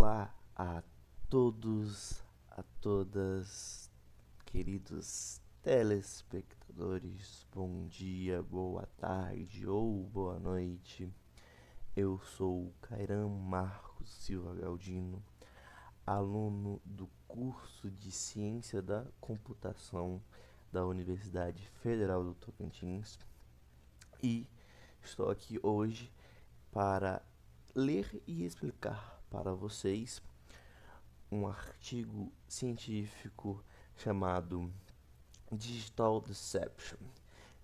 Olá a todos, a todas, queridos telespectadores. Bom dia, boa tarde ou boa noite. Eu sou Cairan Marcos Silva Galdino, aluno do curso de Ciência da Computação da Universidade Federal do Tocantins, e estou aqui hoje para ler e explicar para vocês um artigo científico chamado Digital Deception: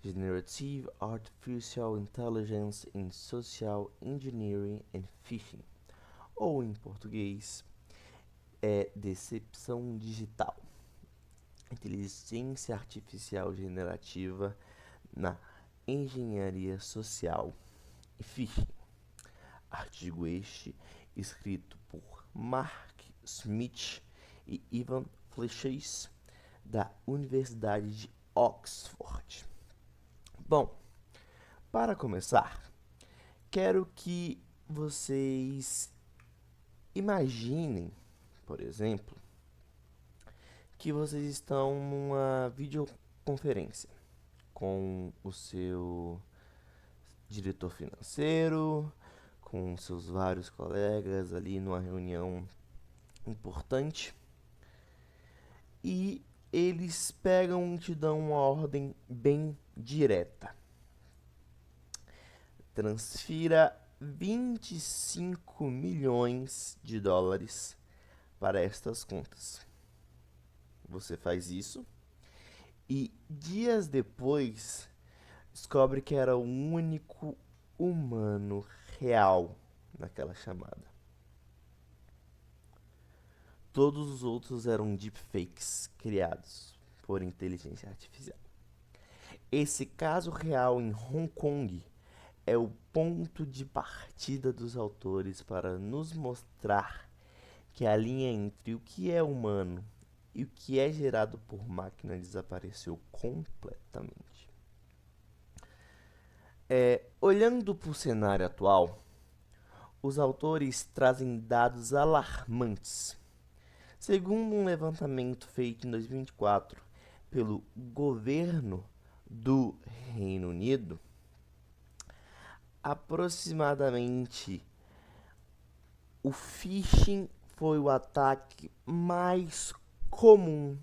Generative Artificial Intelligence in Social Engineering and Phishing, ou em português Decepção Digital, Inteligência Artificial Generativa na Engenharia Social e Phishing. Artigo este escrito por Mark Smith e Ivan Fleischmann, da Universidade de Oxford. Bom, para começar, quero que vocês imaginem, por exemplo, que vocês estão numa videoconferência com o seu diretor financeiro, com seus vários colegas ali numa reunião importante, e eles pegam e te dão uma ordem bem direta: transfira 25 milhões de dólares para estas contas. Você faz isso e dias depois descobre que era o único humano real naquela chamada. Todos os outros eram deepfakes criados por inteligência artificial. Esse caso real em Hong Kong é o ponto de partida dos autores para nos mostrar que a linha entre o que é humano e o que é gerado por máquina desapareceu completamente. Olhando para o cenário atual, os autores trazem dados alarmantes. Segundo um levantamento feito em 2024 pelo governo do Reino Unido, aproximadamente o phishing foi o ataque mais comum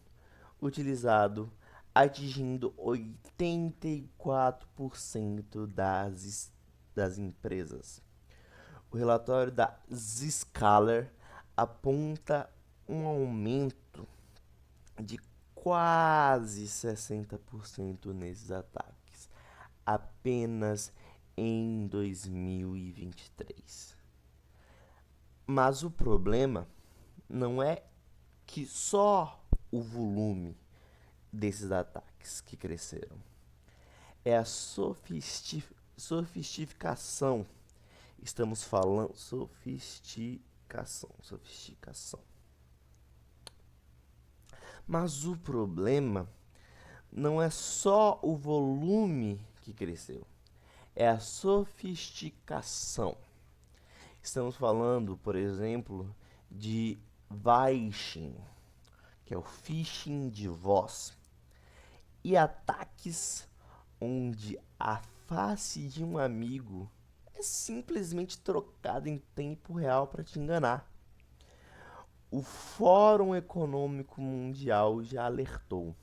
utilizado, atingindo 84% das empresas. O relatório da Zscaler aponta um aumento de quase 60% nesses ataques, apenas em 2023. Mas o problema não é que só o volume desses ataques que cresceram, é a sofisticação. Estamos falando sofisticação. Mas o problema não é só o volume que cresceu, é a sofisticação. Estamos falando, por exemplo, de phishing, que é o phishing de voz, e ataques onde a face de um amigo é simplesmente trocada em tempo real para te enganar. O Fórum Econômico Mundial já alertou: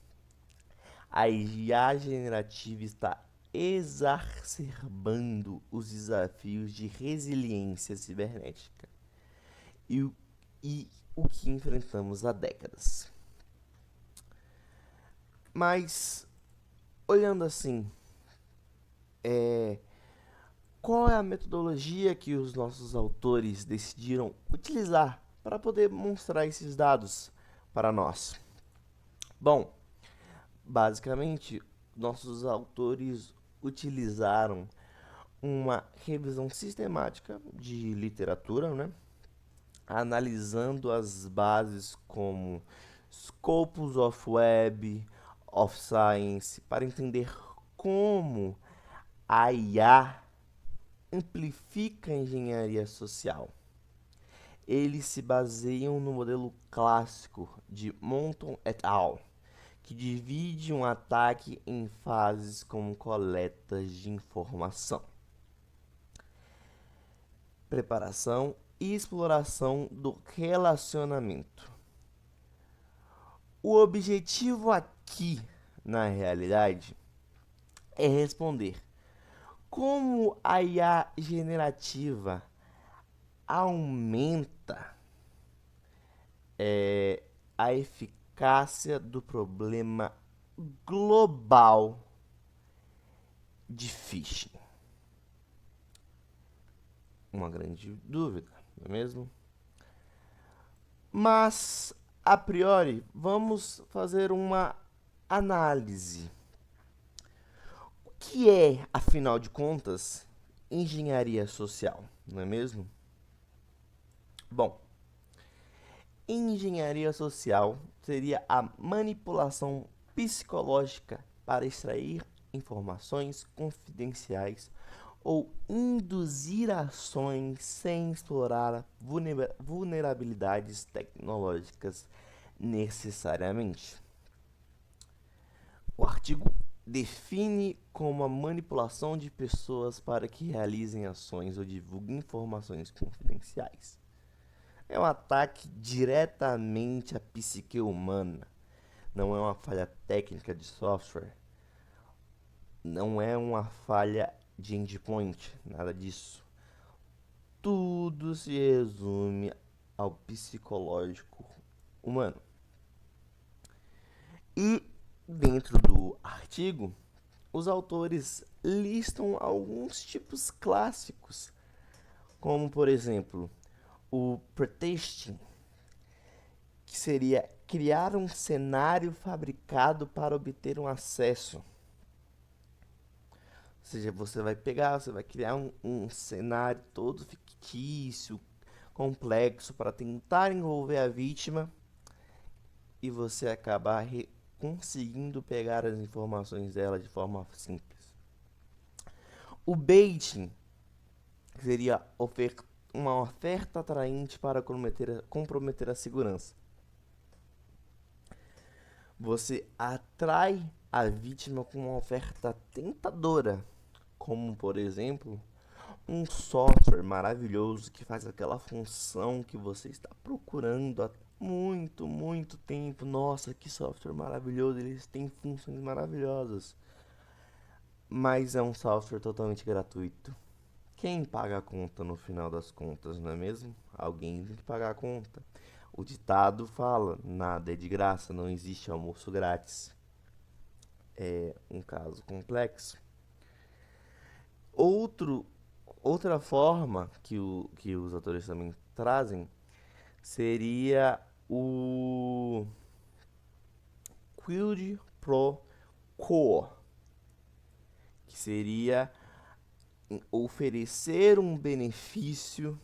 a IA generativa está exacerbando os desafios de resiliência cibernética e o que enfrentamos há décadas. Mas, olhando assim, qual é a metodologia que os nossos autores decidiram utilizar para poder mostrar esses dados para nós? Bom, basicamente, nossos autores utilizaram uma revisão sistemática de literatura, né? Analisando as bases como Scopus of Web of Science, para entender como a IA amplifica a engenharia social. eles se baseiam no modelo clássico de Monton et al., que divide um ataque em fases como coletas de informação, preparação e exploração do relacionamento. O objetivo aqui, na realidade, é responder como a IA generativa aumenta a eficácia do problema global de phishing. Uma grande dúvida, não é mesmo? Mas, a priori, vamos fazer uma análise. O que é, afinal de contas, engenharia social, não é mesmo? Bom, engenharia social seria a manipulação psicológica para extrair informações confidenciais ou induzir ações sem explorar vulnerabilidades tecnológicas necessariamente. O artigo define como a manipulação de pessoas para que realizem ações ou divulguem informações confidenciais. É um ataque diretamente à psique humana. Não é uma falha técnica de software. Não é uma falha de endpoint, nada disso. Tudo se resume ao psicológico humano. E dentro do artigo, os autores listam alguns tipos clássicos, como por exemplo, o pretexting, que seria criar um cenário fabricado para obter um acesso. Ou seja, você vai criar um cenário todo fictício, complexo, para tentar envolver a vítima e você acabar conseguindo pegar as informações dela de forma simples. O baiting seria uma oferta atraente para comprometer a segurança. Você atrai a vítima com uma oferta tentadora, como por exemplo, um software maravilhoso que faz aquela função que você está procurando há muito, muito tempo. Nossa, que software maravilhoso, eles têm funções maravilhosas. Mas é um software totalmente gratuito. Quem paga a conta no final das contas, não é mesmo? Alguém tem que pagar a conta. O ditado fala: nada é de graça, não existe almoço grátis. É um caso complexo. Outra forma que os autores também trazem seria o quid pro quo, que seria oferecer um benefício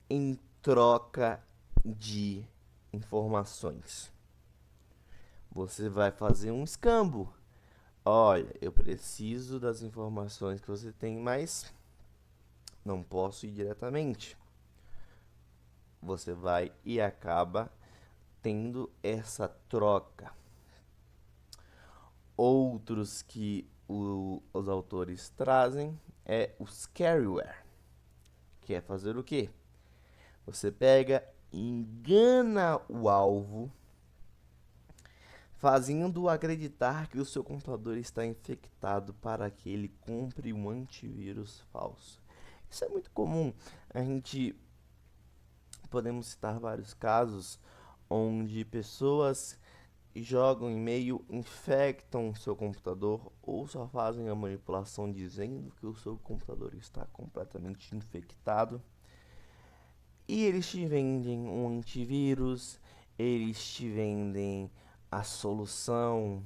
em troca de informações. Você vai fazer um escambo. Olha, eu preciso das informações que você tem, mas não posso ir diretamente. Você vai e acaba tendo essa troca. Outros que os autores trazem é o scareware, que é fazer o quê? Você pega e engana o alvo, fazendo-o acreditar que o seu computador está infectado para que ele compre um antivírus falso. Isso é muito comum. A gente podemos citar vários casos onde pessoas jogam e-mail, infectam o seu computador ou só fazem a manipulação dizendo que o seu computador está completamente infectado. E eles te vendem um antivírus, eles te vendem a solução,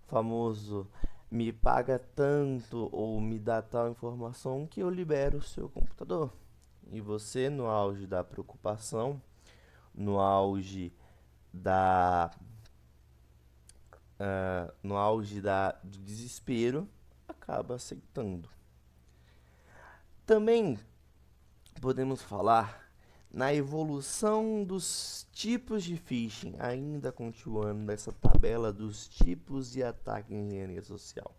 famoso me paga tanto ou me dá tal informação que eu libero o seu computador. E você, no auge da preocupação, no auge da do desespero, acaba aceitando. Também podemos falar na evolução dos tipos de phishing, ainda continuando nessa tabela dos tipos de ataque em engenharia social.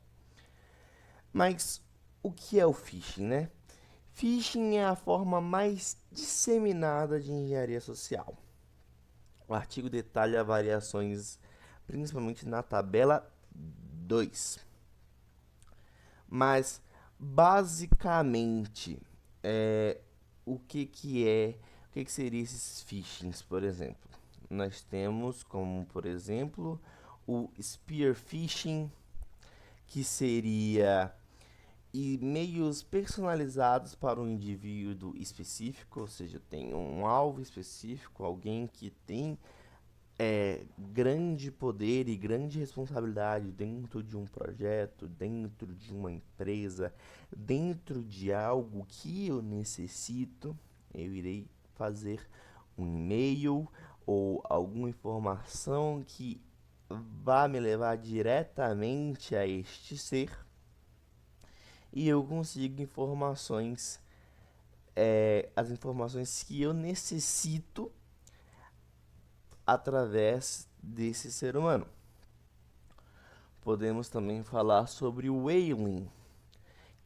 Mas o que é o phishing, né? Phishing é a forma mais disseminada de engenharia social. O artigo detalha variações, principalmente na tabela 2. Mas, basicamente, o que seria esses phishings, por exemplo? Nós temos como, por exemplo, o spear phishing, que seria e-mails personalizados para um indivíduo específico, ou seja, tem um alvo específico, alguém que tem grande poder e grande responsabilidade dentro de um projeto, dentro de uma empresa, dentro de algo que eu necessito, eu irei fazer um e-mail ou alguma informação que vá me levar diretamente a este ser e eu consigo informações, as informações que eu necessito através desse ser humano. Podemos também falar sobre o whaling,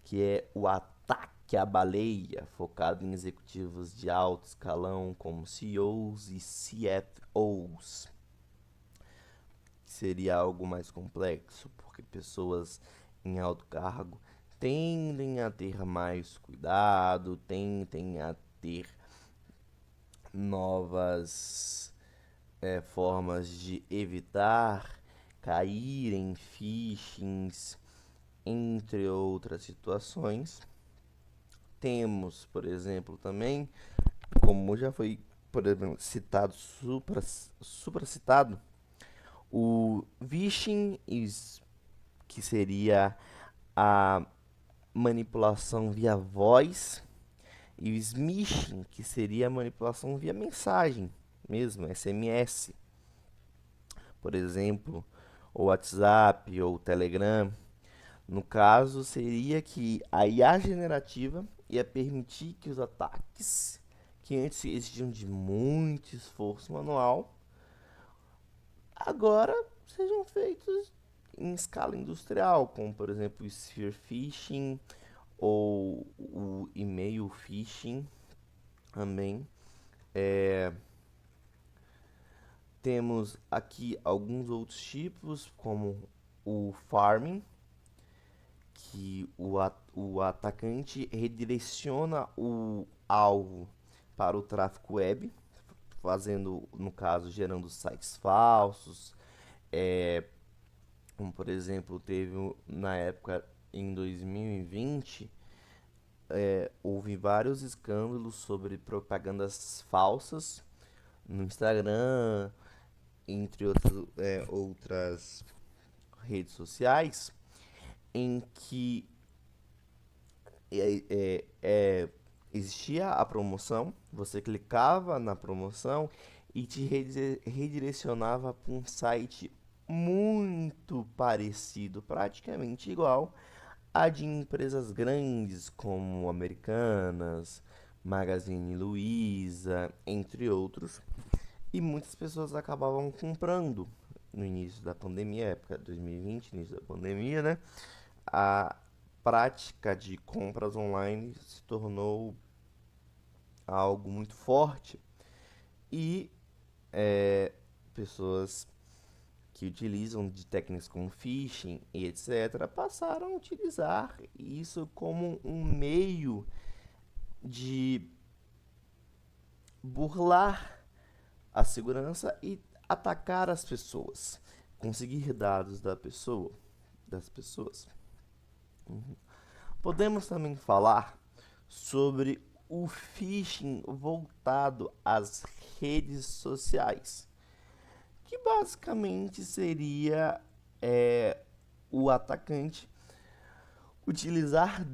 que é o ataque à baleia, focado em executivos de alto escalão como CEOs e CFOs. Seria algo mais complexo, porque pessoas em alto cargo tendem a ter mais cuidado, tendem a ter novas formas de evitar cair em phishings, entre outras situações. Temos, por exemplo, também, como já foi, por exemplo, citado, supracitado, o phishing, que seria a manipulação via voz, e o smishing, que seria a manipulação via mensagem mesmo, SMS, por exemplo, ou WhatsApp ou Telegram. No caso, seria que a IA generativa ia permitir que os ataques, que antes exigiam de muito esforço manual, agora sejam feitos em escala industrial, como por exemplo o spear phishing ou o e-mail phishing também. Temos aqui alguns outros tipos, como o farming, que o atacante redireciona o alvo para o tráfego web, fazendo, no caso, gerando sites falsos, como por exemplo teve na época em 2020, houve vários escândalos sobre propagandas falsas no Instagram, entre outras redes sociais, em que existia a promoção, você clicava na promoção e te redirecionava para um site muito parecido, praticamente igual a de empresas grandes como Americanas, Magazine Luiza, entre outros. E muitas pessoas acabavam comprando no início da pandemia, época de 2020, início da pandemia, né? A prática de compras online se tornou algo muito forte e pessoas que utilizam de técnicas como phishing e etc. passaram a utilizar isso como um meio de burlar a segurança e atacar as pessoas, conseguir dados das pessoas. Podemos também falar sobre o phishing voltado às redes sociais, que basicamente seria o atacante utilizar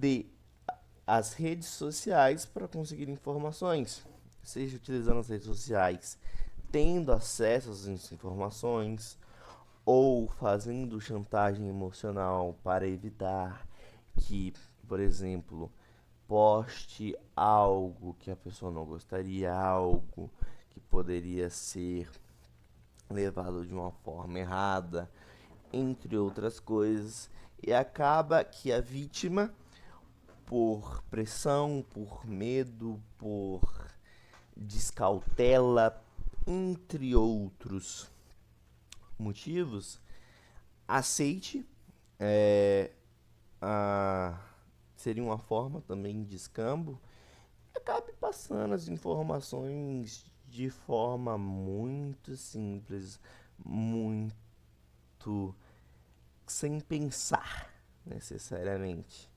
as redes sociais para conseguir informações, seja utilizando as redes sociais tendo acesso às informações ou fazendo chantagem emocional para evitar que, por exemplo, poste algo que a pessoa não gostaria, algo que poderia ser levado de uma forma errada, entre outras coisas, e acaba que a vítima, por pressão, por medo, por descautela, entre outros motivos, aceite, é, seria uma forma também de escambo, e acabe passando as informações de forma muito simples, muito sem pensar necessariamente.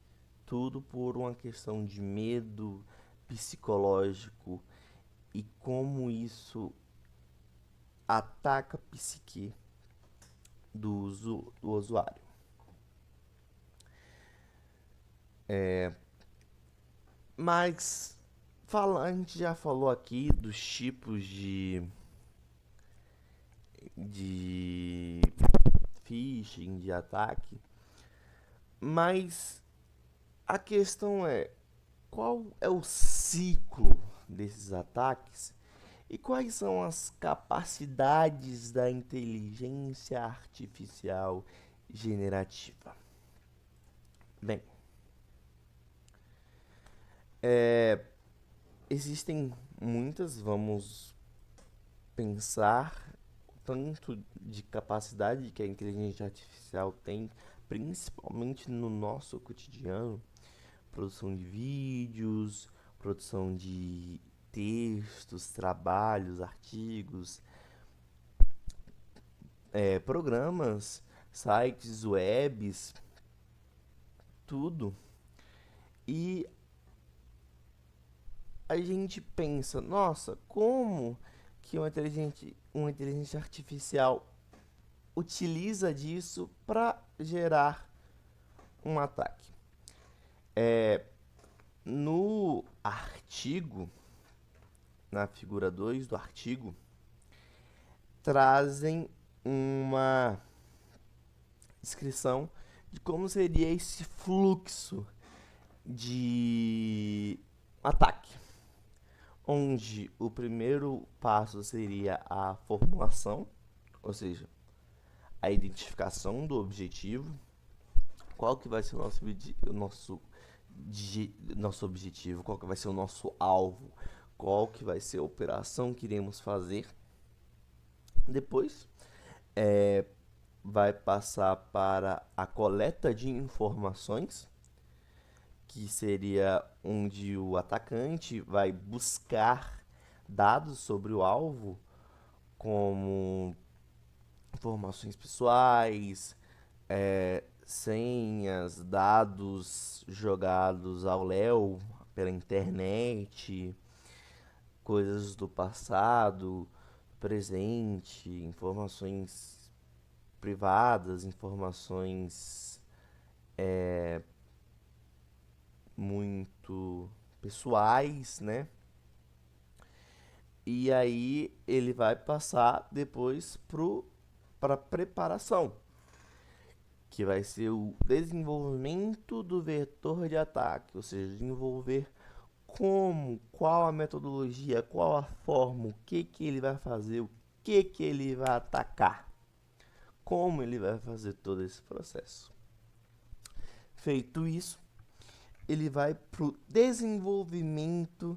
Tudo por uma questão de medo psicológico e como isso ataca a psique do usuário. Mas a gente já falou aqui dos tipos de phishing, de ataque, mas a questão é qual é o ciclo desses ataques e quais são as capacidades da inteligência artificial generativa. Bem, existem muitas, vamos pensar o tanto de capacidade que a inteligência artificial tem, principalmente no nosso cotidiano, produção de vídeos, produção de textos, trabalhos, artigos, programas, sites, webs, tudo. E a gente pensa, nossa, como que uma inteligência artificial utiliza disso para gerar um ataque? No artigo, na figura 2 do artigo, trazem uma descrição de como seria esse fluxo de ataque, onde o primeiro passo seria a formulação, ou seja, a identificação do objetivo, qual que vai ser o nosso objetivo, qual que vai ser o nosso alvo, qual que vai ser a operação que iremos fazer. Depois vai passar para a coleta de informações, que seria onde o atacante vai buscar dados sobre o alvo, como informações pessoais, senhas, dados jogados ao léu pela internet, coisas do passado, presente, informações privadas, informações muito pessoais, né? E aí ele vai passar depois para preparação, que vai ser o desenvolvimento do vetor de ataque, ou seja, desenvolver qual a metodologia, qual a forma, o que ele vai fazer, o que ele vai atacar, como ele vai fazer todo esse processo. Feito isso, ele vai para o desenvolvimento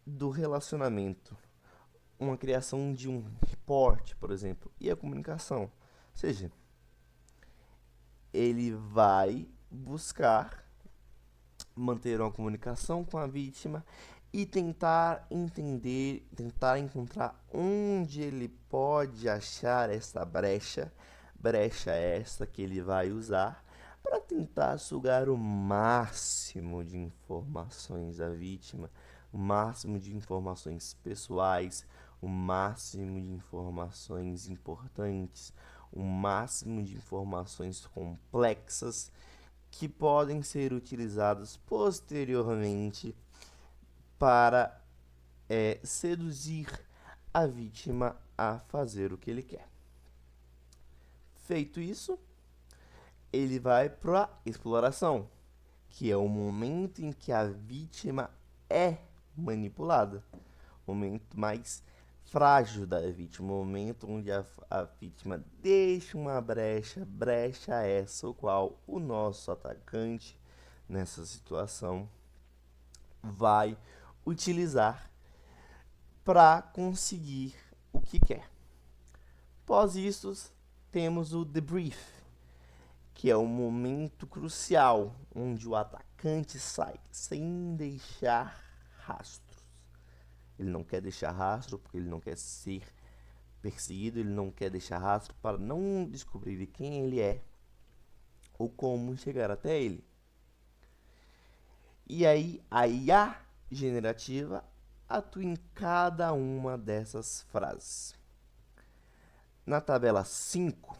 do relacionamento, uma criação de um reporte, por exemplo, e a comunicação. Ou seja, ele vai buscar manter uma comunicação com a vítima e tentar entender, tentar encontrar onde ele pode achar essa brecha essa que ele vai usar para tentar sugar o máximo de informações da vítima, o máximo de informações pessoais, o máximo de informações importantes, o máximo de informações complexas que podem ser utilizadas posteriormente para seduzir a vítima a fazer o que ele quer. Feito isso, ele vai para a exploração. que é o momento em que a vítima é manipulada, o momento mais frágil da vítima, o momento onde a vítima deixa uma brecha essa, o qual o nosso atacante, nessa situação, vai utilizar para conseguir o que quer. Após isso, temos o debrief, que é o momento crucial onde o atacante sai sem deixar rastros. Ele não quer deixar rastro porque ele não quer ser perseguido, ele não quer deixar rastro para não descobrir quem ele é ou como chegar até ele. E aí a IA generativa atua em cada uma dessas frases. Na tabela 5,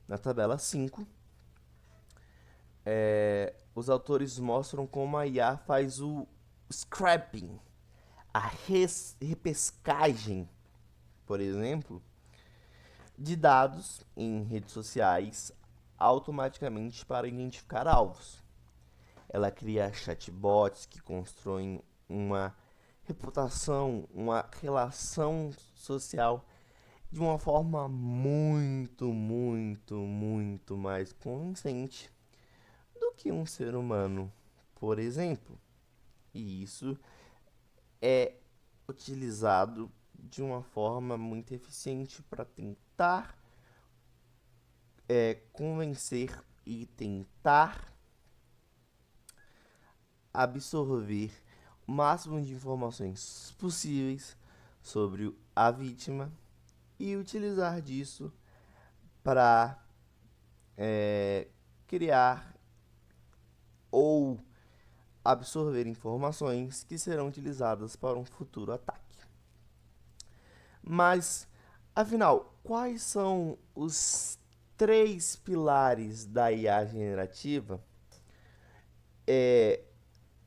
na tabela 5, os autores mostram como a IA faz o scrapping, a repescagem, por exemplo, de dados em redes sociais automaticamente para identificar alvos. Ela cria chatbots que constroem uma reputação, uma relação social de uma forma muito mais convincente do que um ser humano, por exemplo. E isso é utilizado de uma forma muito eficiente para tentar convencer e tentar absorver o máximo de informações possíveis sobre a vítima e utilizar disso para criar ou absorver informações que serão utilizadas para um futuro ataque. Mas, afinal, quais são os 3 pilares da IA generativa?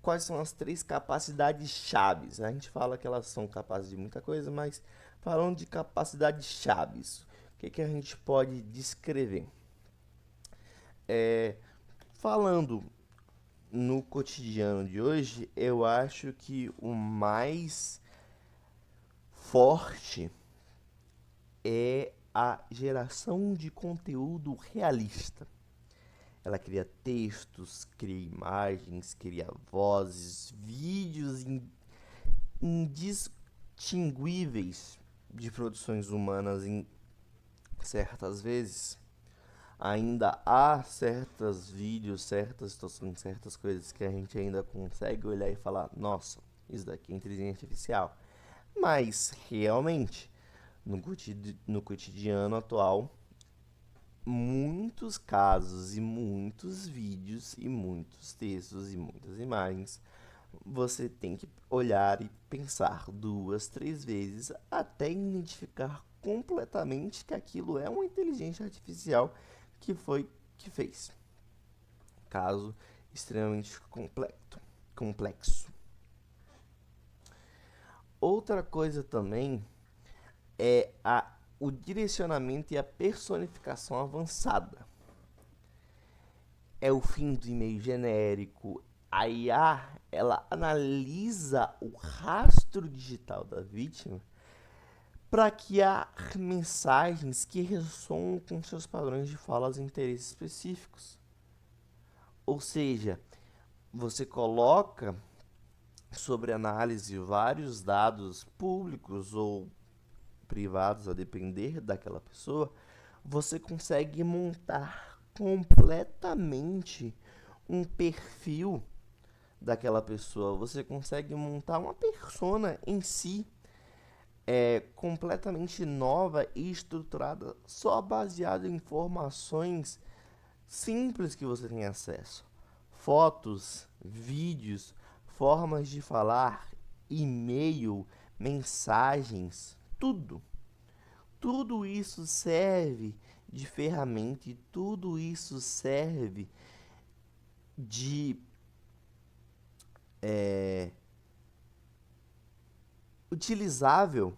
Quais são as 3 capacidades chaves? A gente fala que elas são capazes de muita coisa, mas falando de capacidades chaves, o que a gente pode descrever? Falando no cotidiano de hoje, eu acho que o mais forte é a geração de conteúdo realista. Ela cria textos, cria imagens, cria vozes, vídeos indistinguíveis de produções humanas em certas vezes. Ainda há certos vídeos, certas situações, certas coisas que a gente ainda consegue olhar e falar: nossa, isso daqui é inteligência artificial. Mas, realmente, no cotidiano atual, muitos casos e muitos vídeos e muitos textos e muitas imagens, você tem que olhar e pensar 2, 3 vezes até identificar completamente que aquilo é uma inteligência artificial que fez. Caso extremamente complexo. Outra coisa também é o direcionamento e a personificação avançada. É o fim do e-mail genérico. A IA, ela analisa o rastro digital da vítima para criar mensagens que ressoam com seus padrões de falas e interesses específicos. Ou seja, você coloca sobre análise vários dados públicos ou privados, a depender daquela pessoa, você consegue montar completamente um perfil daquela pessoa. Você consegue montar uma persona em si completamente nova e estruturada só baseado em informações simples que você tem acesso. Fotos, vídeos, formas de falar, e-mail, mensagens, tudo. Tudo isso serve de ferramenta e tudo isso serve de utilizável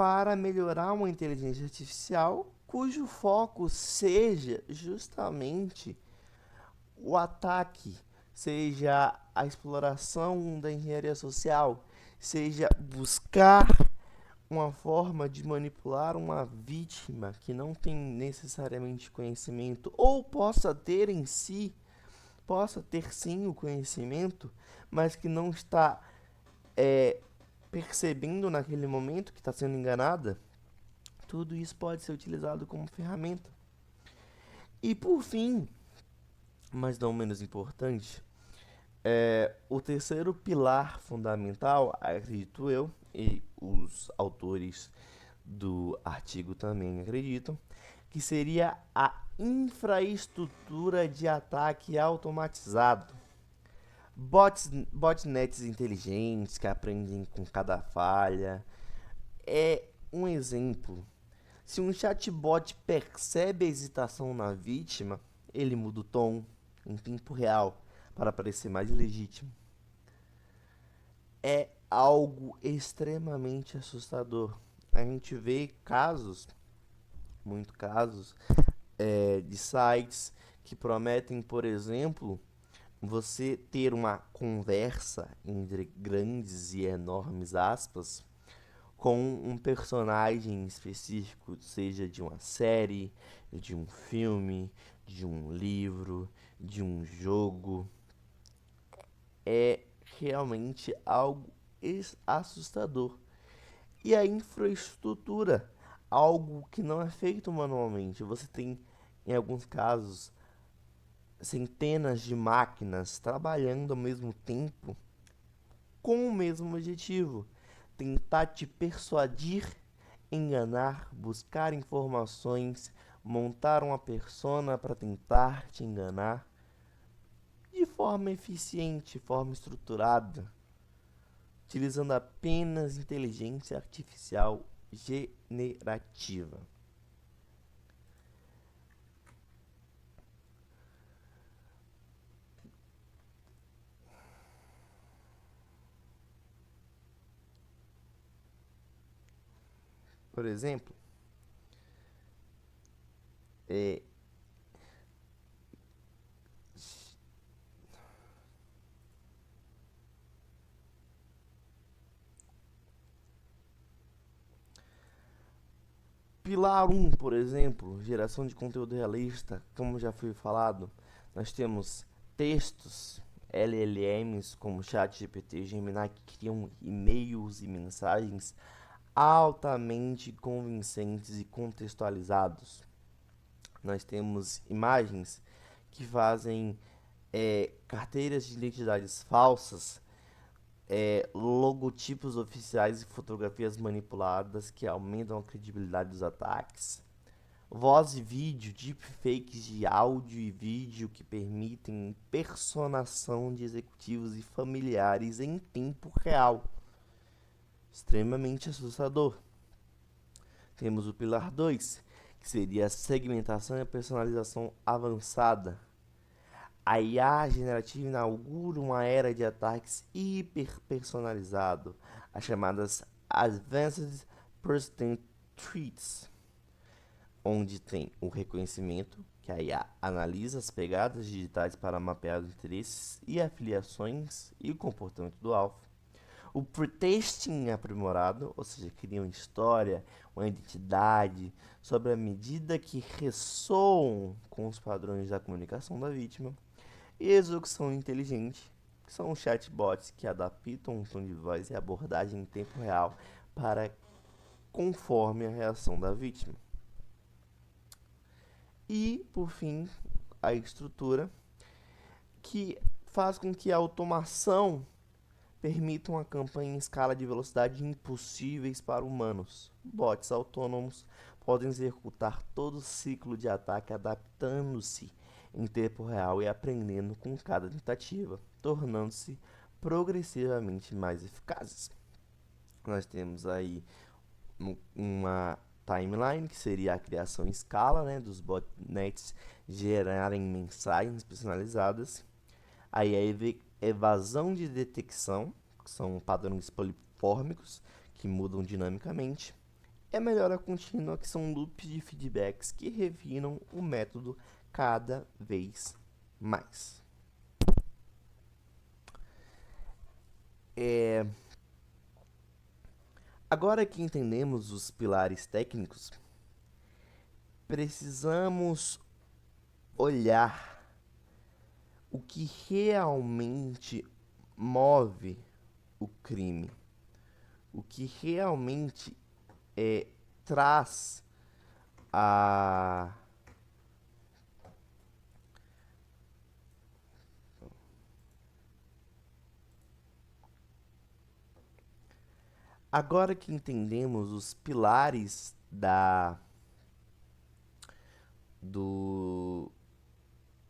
para melhorar uma inteligência artificial cujo foco seja justamente o ataque, seja a exploração da engenharia social, seja buscar uma forma de manipular uma vítima que não tem necessariamente conhecimento ou possa ter sim o conhecimento, mas que não está percebendo naquele momento que está sendo enganada. Tudo isso pode ser utilizado como ferramenta. E por fim, mas não menos importante, o terceiro pilar fundamental, acredito eu, e os autores do artigo também acreditam, que seria a infraestrutura de ataque automatizado. Botnets inteligentes que aprendem com cada falha. É um exemplo. Se um chatbot percebe a hesitação na vítima, ele muda o tom em tempo real para parecer mais legítimo. É algo extremamente assustador. A gente vê muitos casos, de sites que prometem, por exemplo, você ter uma conversa entre grandes e enormes aspas com um personagem específico, seja de uma série, de um filme, de um livro, de um jogo. É realmente algo assustador. E a infraestrutura, algo que não é feito manualmente. Você tem, em alguns casos, centenas de máquinas trabalhando ao mesmo tempo com o mesmo objetivo: tentar te persuadir, enganar, buscar informações, montar uma persona para tentar te enganar de forma eficiente, forma estruturada, utilizando apenas inteligência artificial generativa. Por exemplo, é, pilar 1, por exemplo, geração de conteúdo realista, como já foi falado, nós temos textos, LLMs como ChatGPT e Gemini que criam e-mails e mensagens altamente convincentes e contextualizados. Nós temos imagens que fazem carteiras de identidades falsas, logotipos oficiais e fotografias manipuladas que aumentam a credibilidade dos ataques. Voz e vídeo, deepfakes de áudio e vídeo que permitem personação de executivos e familiares em tempo real. Extremamente assustador. Temos o pilar 2, que seria a segmentação e a personalização avançada. A IA generativa inaugura uma era de ataques hiperpersonalizados, as chamadas Advanced Persistent Threats, onde tem o reconhecimento, que a IA analisa as pegadas digitais para mapear os interesses e afiliações e o comportamento do alvo. O pretesting aprimorado, ou seja, cria uma história, uma identidade, sobre a medida que ressoam com os padrões da comunicação da vítima. E execução inteligente, que são chatbots que adaptam o tom de voz e abordagem em tempo real para conforme a reação da vítima. E, por fim, a estrutura, que faz com que a automação permita uma campanha em escala de velocidade impossíveis para humanos. Bots autônomos podem executar todo o ciclo de ataque adaptando-se em tempo real e aprendendo com cada tentativa, tornando-se progressivamente mais eficazes. Nós temos aí uma timeline, que seria a criação em escala, né, dos botnets gerarem mensagens personalizadas. Aí a evasão de detecção, que são padrões polifórmicos que mudam dinamicamente. e a melhora contínua, que são loops de feedbacks que refinam o método cada vez mais. Agora que entendemos os pilares técnicos, precisamos olhar o que realmente move o crime, o que realmente traz a Agora que entendemos os pilares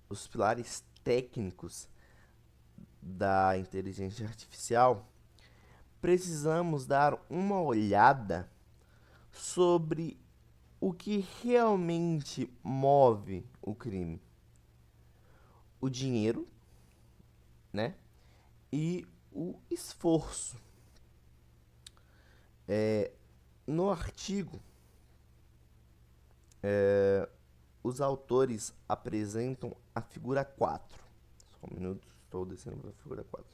os pilares técnicos da inteligência artificial, precisamos dar uma olhada sobre o que realmente move o crime. O dinheiro, né? E o esforço. No artigo, os autores apresentam a figura 4. Só um minuto, estou descendo para a figura 4.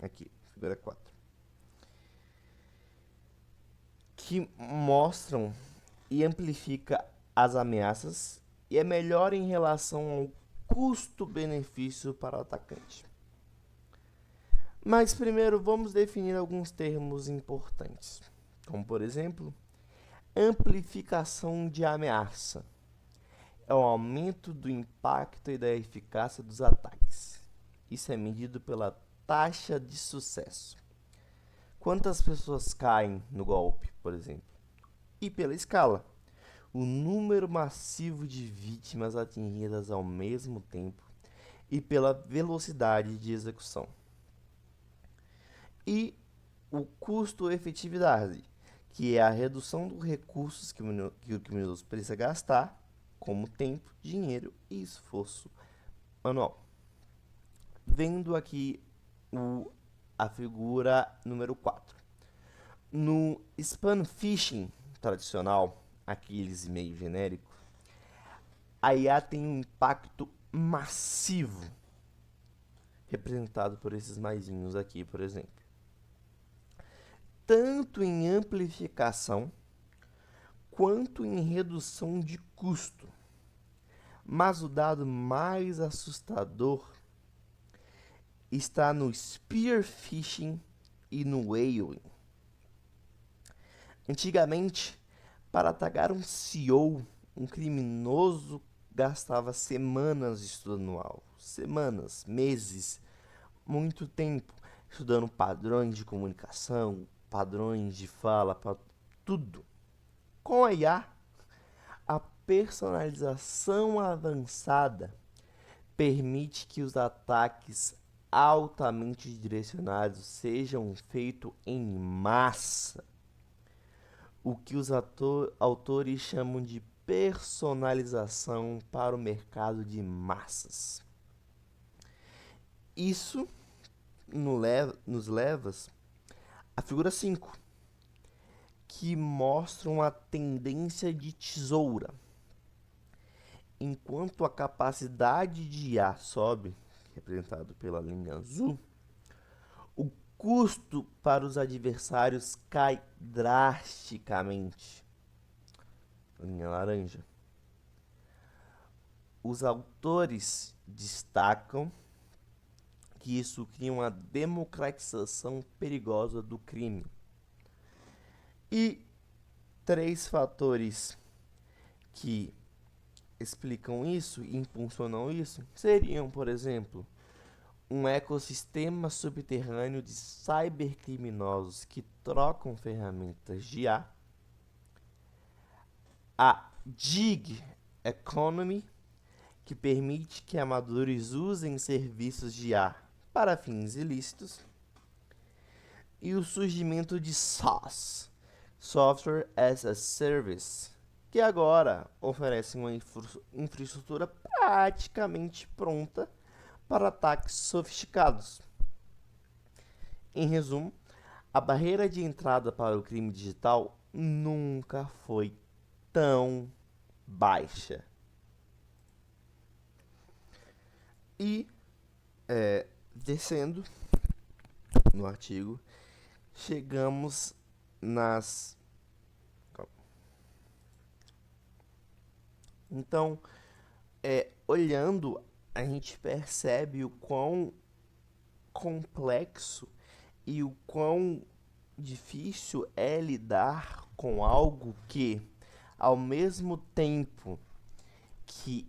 Aqui, figura 4. Que mostram e amplifica as ameaças e é melhor em relação ao custo-benefício para o atacante. Mas primeiro vamos definir alguns termos importantes, como por exemplo, amplificação de ameaça. É o aumento do impacto e da eficácia dos ataques. Isso é medido pela taxa de sucesso. Quantas pessoas caem no golpe, por exemplo? E pela escala. O número massivo de vítimas atingidas ao mesmo tempo e pela velocidade de execução. E o custo-efetividade, que é a redução dos recursos que o criminoso precisa gastar, como tempo, dinheiro e esforço manual. Vendo aqui a figura número 4. No spam phishing tradicional, aqueles e-mails genéricos, a IA tem um impacto massivo, representado por esses maisinhos aqui, por exemplo. Tanto em amplificação, quanto em redução de custo. Mas o dado mais assustador está no spear phishing e no whaling. Antigamente, para atacar um CEO, um criminoso gastava semanas estudando o alvo. Semanas, meses, muito tempo estudando padrões de comunicação, padrões de fala, tudo. Com a IA, a personalização avançada permite que os ataques altamente direcionados sejam feitos em massa, o que os autores chamam de personalização para o mercado de massas. Isso nos leva à figura 5, que mostra uma tendência de tesoura. Enquanto a capacidade de IA sobe, representado pela linha azul, o custo para os adversários cai drasticamente, linha laranja. Os autores destacam que isso cria uma democratização perigosa do crime. E 3 fatores que explicam isso e impulsionam isso seriam, por exemplo, um ecossistema subterrâneo de cybercriminosos que trocam ferramentas de IA, a gig economy, que permite que amadores usem serviços de IA para fins ilícitos, e o surgimento de SaaS, Software as a Service, que agora oferece uma infraestrutura praticamente pronta para ataques sofisticados. Em resumo, a barreira de entrada para o crime digital nunca foi tão baixa. E, descendo no artigo, chegamos nas... Então, olhando, a gente percebe o quão complexo e o quão difícil é lidar com algo que, ao mesmo tempo que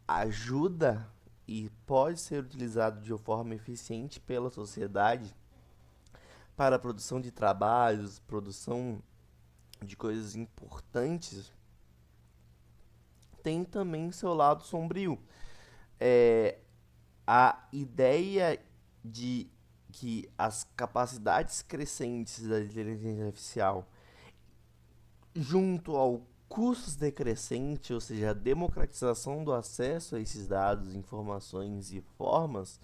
ajuda e pode ser utilizado de forma eficiente pela sociedade para a produção de trabalhos, produção de coisas importantes, tem também seu lado sombrio. A ideia de que as capacidades crescentes da inteligência artificial, junto ao custos decrescente, ou seja, a democratização do acesso a esses dados, informações e formas,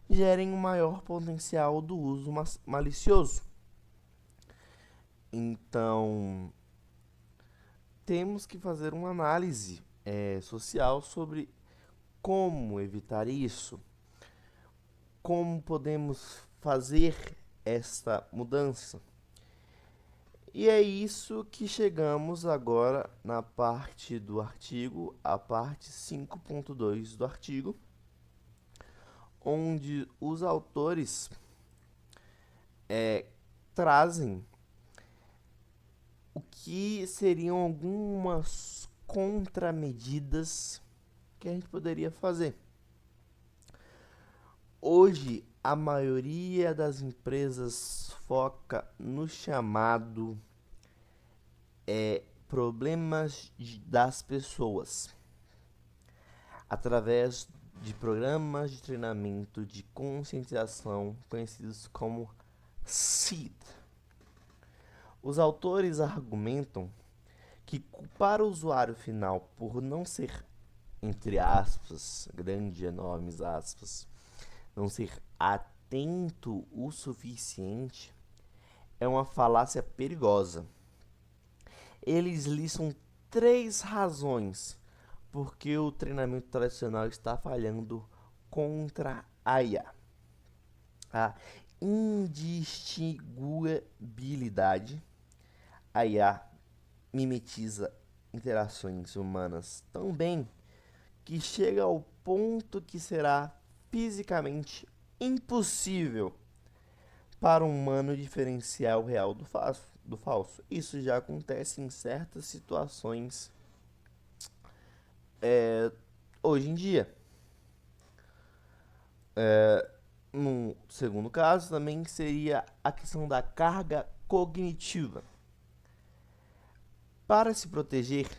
gerem um maior potencial do uso malicioso. Então, temos que fazer uma análise social sobre como evitar isso, como podemos fazer esta mudança. E é isso que chegamos agora na parte do artigo, a parte 5.2 do artigo, onde os autores trazem o que seriam algumas contramedidas que a gente poderia fazer. Hoje, a maioria das empresas foca no chamado problemas das pessoas, através de programas de treinamento de conscientização conhecidos como SEED. Os autores argumentam que culpar o usuário final por não ser, entre aspas, grandes enormes aspas, não ser atento o suficiente é uma falácia perigosa. Eles listam 3 razões porque o treinamento tradicional está falhando contra a IA. A indistinguibilidade. A IA mimetiza interações humanas tão bem que chega ao ponto que será fisicamente impossível para um humano diferenciar o real do falso. Isso já acontece em certas situações hoje em dia. No segundo caso, também seria a questão da carga cognitiva. Para se proteger,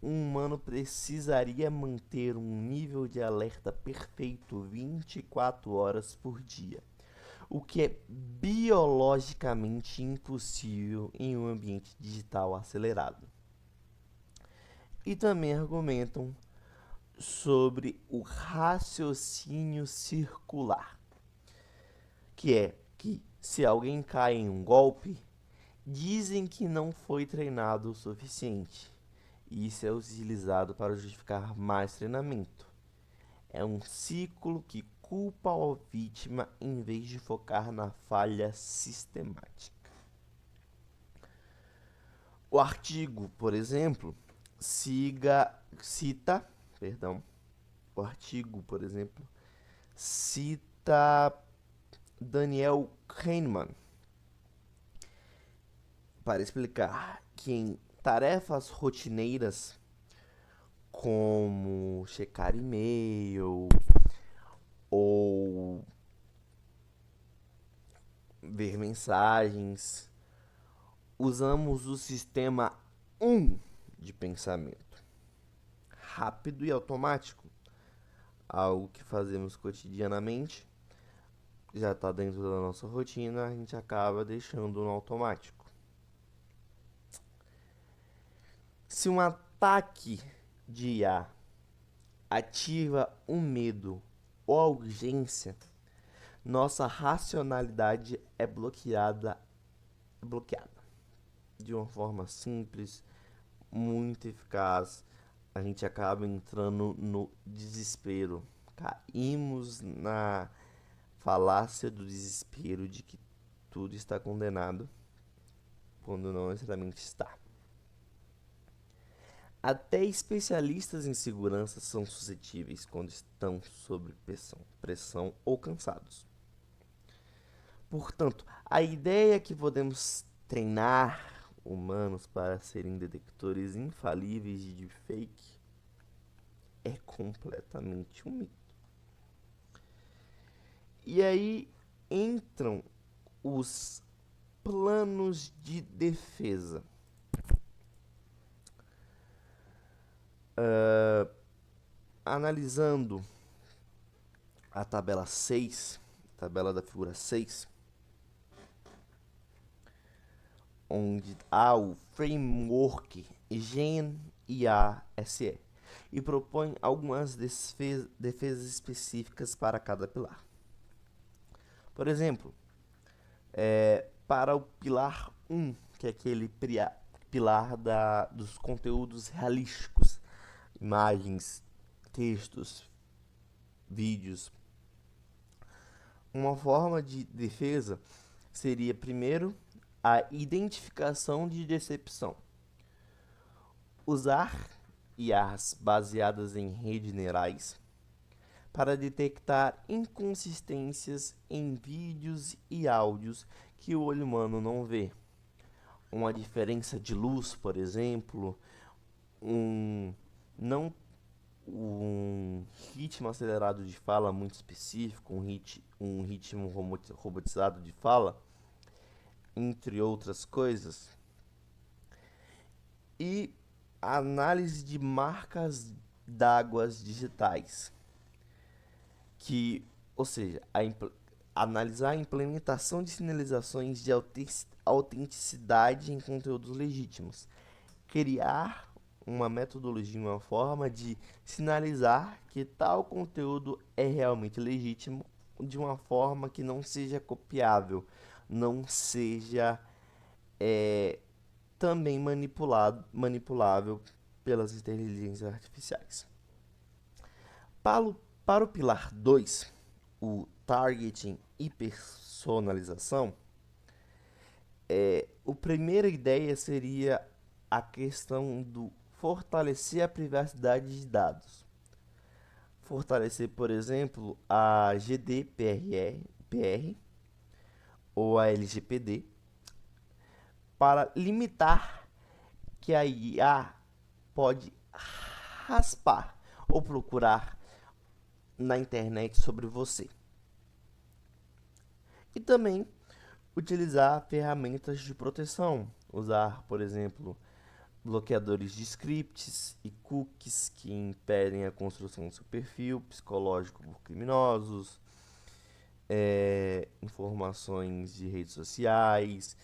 um humano precisaria manter um nível de alerta perfeito 24 horas por dia, o que é biologicamente impossível em um ambiente digital acelerado. E também argumentam sobre o raciocínio circular, que é que se alguém cai em um golpe, dizem que não foi treinado o suficiente. E isso é utilizado para justificar mais treinamento. É um ciclo que culpa a vítima em vez de focar na falha sistemática. O artigo, por exemplo, o artigo, por exemplo, cita Daniel Kahneman para explicar que em tarefas rotineiras como checar e-mail ou ver mensagens, usamos o sistema 1 de pensamento, rápido e automático, algo que fazemos cotidianamente, já está dentro da nossa rotina, a gente acaba deixando no automático. Se um ataque de IA ativa um medo ou a urgência, nossa racionalidade é bloqueada de uma forma simples, muito eficaz. A gente acaba entrando no desespero. Caímos na falácia do desespero de que tudo está condenado, quando não necessariamente está. Até especialistas em segurança são suscetíveis quando estão sob pressão ou cansados. Portanto, a ideia que podemos treinar humanos para serem detectores infalíveis de deepfake é completamente um mito. E aí entram os planos de defesa. Analisando a tabela 6, tabela da figura 6, onde há o framework GenIA-SE e propõe algumas defesas específicas para cada pilar. Por exemplo, para o pilar 1, que é aquele pilar dos conteúdos realísticos, imagens, textos, vídeos. Uma forma de defesa seria, primeiro, a identificação de decepção. Usar IAs baseadas em redes neurais para detectar inconsistências em vídeos e áudios que o olho humano não vê. Uma diferença de luz, por exemplo, um ritmo acelerado de fala muito específico, um ritmo robotizado de fala, entre outras coisas. E análise de marcas d'água digitais, ou seja, analisar a implementação de sinalizações de autenticidade em conteúdos legítimos, criar uma metodologia, uma forma de sinalizar que tal conteúdo é realmente legítimo de uma forma que não seja copiável, não seja também manipulável pelas inteligências artificiais. Para o pilar 2, o targeting e personalização, a primeira ideia seria a questão do fortalecer a privacidade de dados. Fortalecer, por exemplo, a GDPR ou a LGPD para limitar que a IA pode raspar ou procurar na internet sobre você. E também utilizar ferramentas de proteção. Usar, por exemplo, bloqueadores de scripts e cookies que impedem a construção do seu perfil psicológico por criminosos, informações de redes sociais,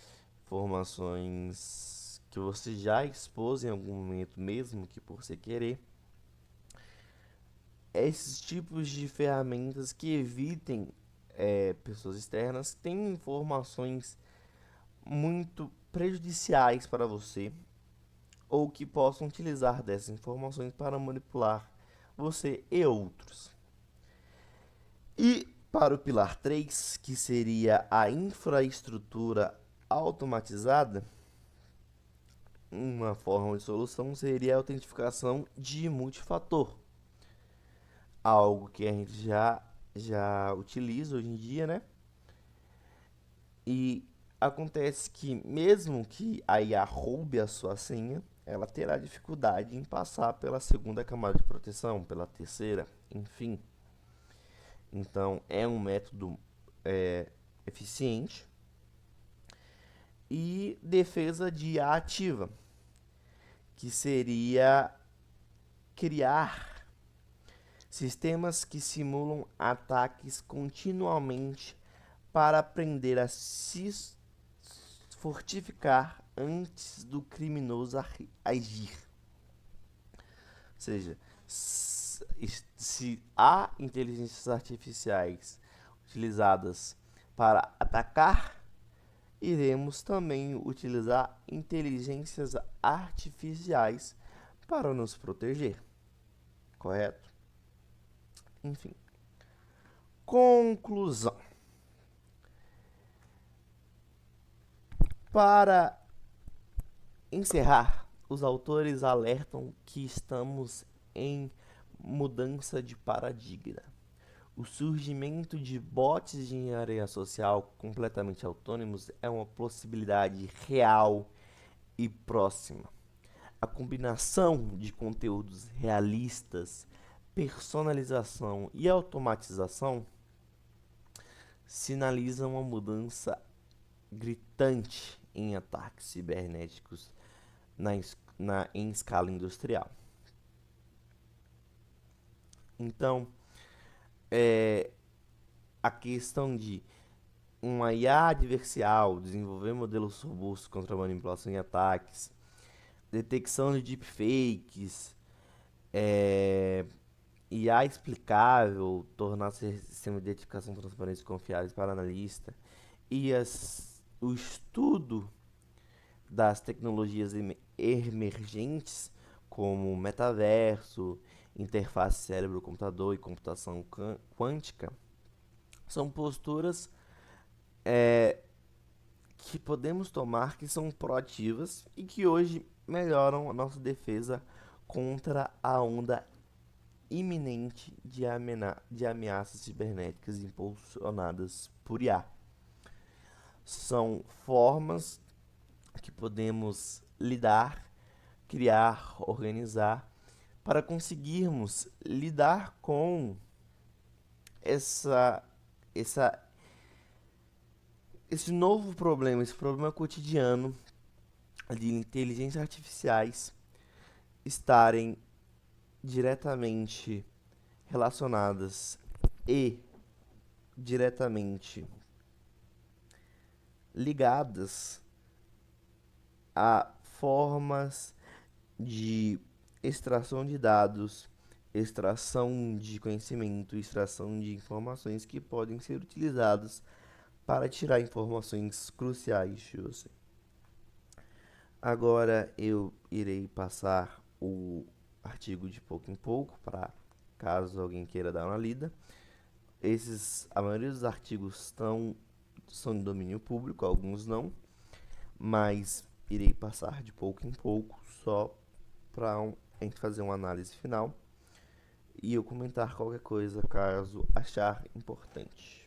informações que você já expôs em algum momento, mesmo que por você querer. Esses tipos de ferramentas que evitem pessoas externas têm informações muito prejudiciais para você ou que possam utilizar dessas informações para manipular você e outros. E para o pilar 3, que seria a infraestrutura automatizada, uma forma de solução seria a autentificação de multifator, algo que a gente já utiliza hoje em dia, né? E acontece que mesmo que a IA roube a sua senha, ela terá dificuldade em passar pela segunda camada de proteção, pela terceira, enfim. Então é um método eficiente. E defesa de IA ativa, que seria criar sistemas que simulam ataques continuamente para aprender a se fortificar antes do criminoso agir. Ou seja, se há inteligências artificiais utilizadas para atacar, iremos também utilizar inteligências artificiais para nos proteger, correto? Enfim. Conclusão. Para encerrar, os autores alertam que estamos em mudança de paradigma. O surgimento de bots de engenharia social completamente autônomos é uma possibilidade real e próxima. A combinação de conteúdos realistas, personalização e automatização sinaliza uma mudança gritante em ataques cibernéticos em escala industrial. Então, a questão de uma IA adversarial, desenvolver modelos robustos contra manipulação e ataques, detecção de deepfakes, IA explicável, tornar sistema de identificação transparente e confiáveis para analista, e o estudo das tecnologias emergentes, como metaverso, interface cérebro-computador e computação quântica, são posturas que podemos tomar que são proativas e que hoje melhoram a nossa defesa contra a onda iminente de ameaças cibernéticas impulsionadas por IA. São formas que podemos lidar, criar, organizar para conseguirmos lidar com esse novo problema, esse problema cotidiano de inteligências artificiais estarem diretamente relacionadas e diretamente ligadas a formas de extração de dados, extração de conhecimento, extração de informações que podem ser utilizadas para tirar informações cruciais de você. Agora eu irei passar o artigo de pouco em pouco, para caso alguém queira dar uma lida. A maioria dos artigos são de domínio público, alguns não, mas irei passar de pouco em pouco, só para a gente fazer uma análise final e eu comentar qualquer coisa caso achar importante.